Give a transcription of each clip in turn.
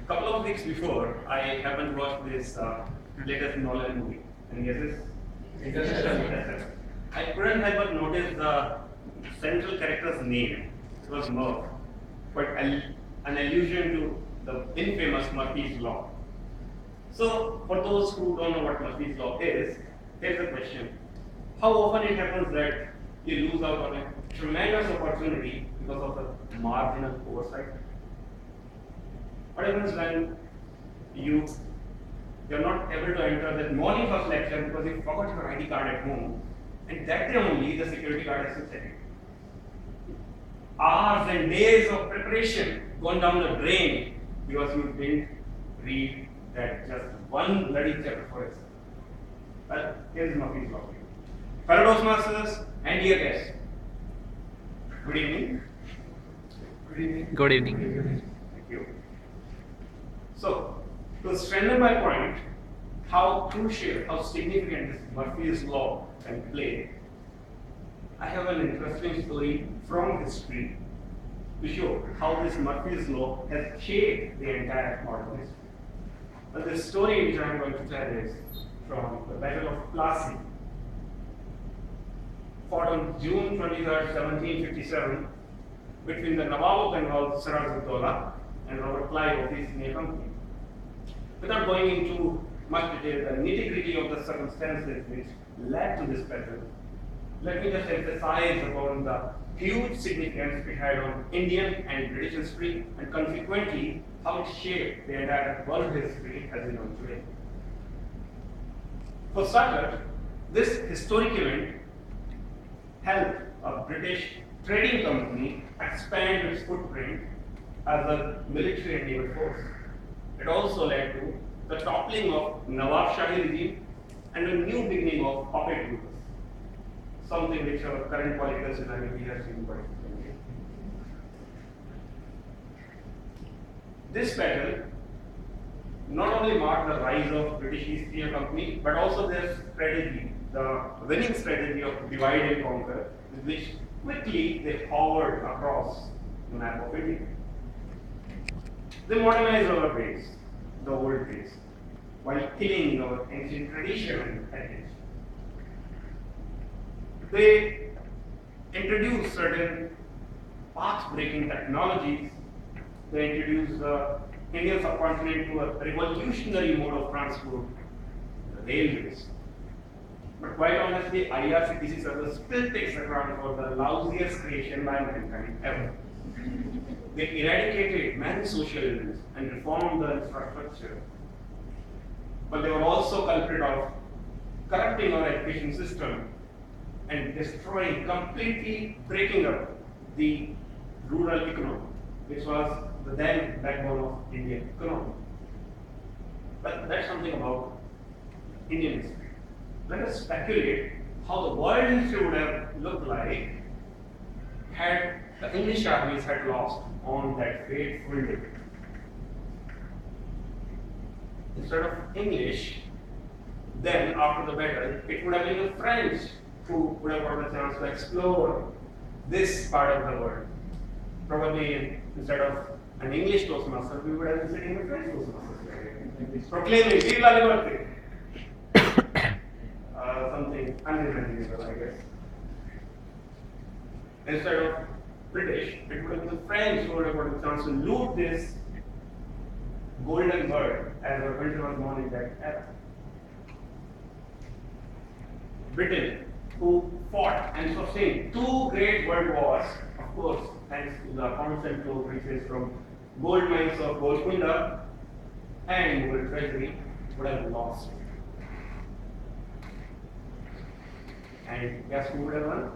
A couple of weeks before, I happened to watch this latest Nolan movie. And guesses? Interstellar. I couldn't help but notice the central character's name. It was Murph, but an allusion to the infamous Murphy's Law. So, for those who don't know what Murphy's Law is, here's the question. How often it happens that you lose out on a tremendous opportunity because of a marginal oversight? What happens when you're not able to enter that morning first lecture because you forgot your ID card at home, and that day only the security guard has to check it. Hours and days of preparation gone down the drain because you didn't read that just one bloody chapter for yourself. Well, here's Murphy's Law. Fellow Toastmasters and dear guests, good evening. Good evening. Good evening. Thank you. So, to strengthen my point, how crucial, how significant this Murphy's Law can play, I have an interesting story from history to show how this Murphy's Law has shaped the entire modern history. But the story which I am going to tell is from the Battle of Plassey, fought on June 23rd, 1757, between the Nawab of Bengal, Siraj-ud-Dowlah, and Robert Clive of the East India Company. Without going into much detail, the nitty-gritty of the circumstances which led to this battle, let me just emphasize upon the huge significance it had on Indian and British history, and consequently how it shaped the entire world history as we know today. For starters, this historic event helped a British trading company expand its footprint as a military and naval force. It also led to the toppling of Nawab Shahi regime and a new beginning of puppet rulers, something which our current political scenario has seen quite frequently. This battle not only marked the rise of British East India Company, but also their strategy, the winning strategy of divide and conquer, with which quickly they hovered across the map of India. They modernized our ways, the old ways, while killing our ancient tradition and heritage. They introduced certain path-breaking technologies. They introduced the Indian subcontinent to a revolutionary mode of transport, the railways. But quite honestly, IRCTC service still takes the crown for the lousiest creation by mankind ever. They eradicated many social ills and reformed the infrastructure. But they were also culprit of corrupting our education system and destroying, completely breaking up the rural economy, which was the then backbone of Indian economy. But that's something about Indian history. Let us speculate how the world history would have looked like had the English armies had lost on that fateful day. Instead of English, then after the battle, it would have been the French who would have got the chance to explore this part of the world. Probably instead of an English Toastmaster, we would have been sitting in a French Toastmaster, proclaiming "Vive la liberté!" Something unimaginable, I guess. Instead of British, it would have been the French who would have got the chance to loot this golden bird, as our country was known in that era. Britain, who fought and sustained two great world wars, of course, thanks to the constant flow of riches from gold mines of Golconda and Mughal treasury, would have lost. And guess who would have won?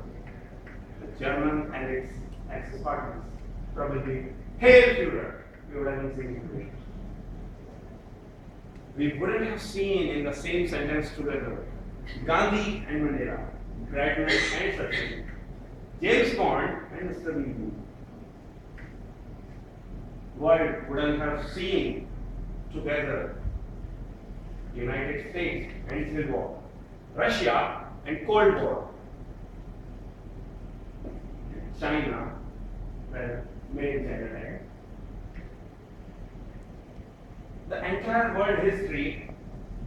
The German and its Axis partners. Probably, Hail Führer! We would have been singing today. We wouldn't have seen in the same sentence together Gandhi and Mandela, Bradman and Sachin, James Bond and Mr. Bean. World wouldn't have seen together United States and Civil War, Russia and Cold War, China, well, made in China, the entire world history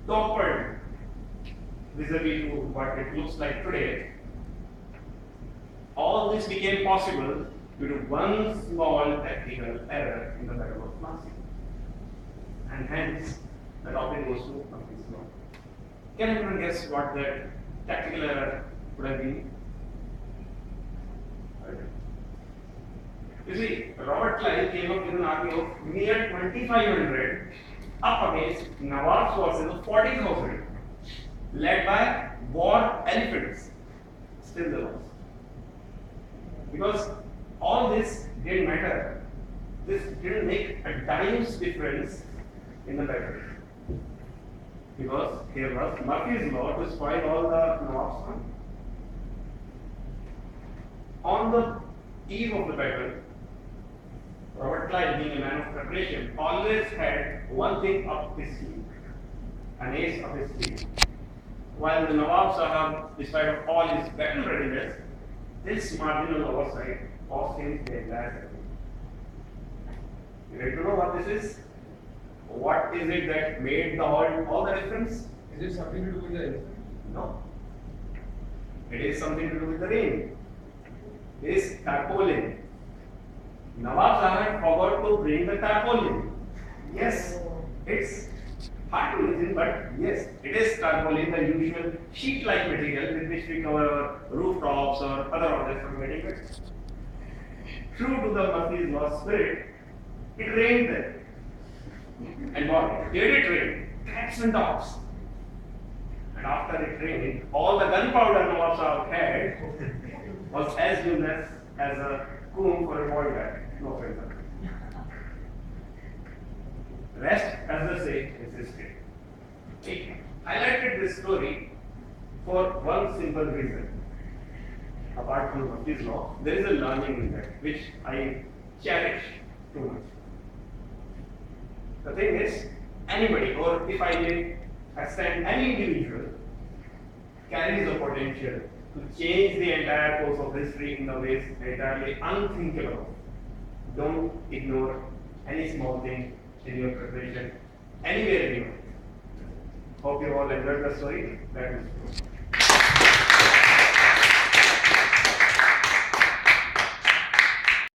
toppled vis-a-vis to what it looks like today. All this became possible due to one small technical error in the method of massing. And hence, the topic goes to Murphy's law. Can anyone guess what that technical error would have been? You see, Robert Clive came up with an army of mere 2,500 up against Nawab's forces of 40,000, led by war elephants. Still the loss. Because all this didn't matter. This didn't make a dime's difference in the battle. Because here was Murphy's law to spoil all the Nawab's fun. On the eve of the battle, Robert Clive, being a man of preparation, always had one thing up his sleeve, an ace up his sleeve. While the Nawab Sahab, despite all his battle readiness, this marginal oversight cost him the entire battle. You ready to know what this is? What is it that made all the difference? Is it something to do with the elephant? No. It is something to do with the rain. It is tarpaulin. Nawab Sahab forgot to bring the tarpaulin. Yes, it's hard to listen, but yes, it is tarpaulin, the usual sheet-like material with which we cover our rooftops or other objects from getting wet. True to the Murphy's law spirit, it rained there. And what? Did it rain? Cats and dogs. And after it rained, all the gunpowder Nawab Sahab had was as useless as a comb for a ball bag. No further. Rest, as they say, is history. I highlighted this story for one simple reason. Apart from Murphy's law, there is a learning in that which I cherish too much. The thing is, anybody, or if I may extend any individual, carries the potential to change the entire course of history in a ways entirely unthinkable. Don't ignore any small thing in your preparation, anywhere in your life. Hope you all enjoyed the story. That is true.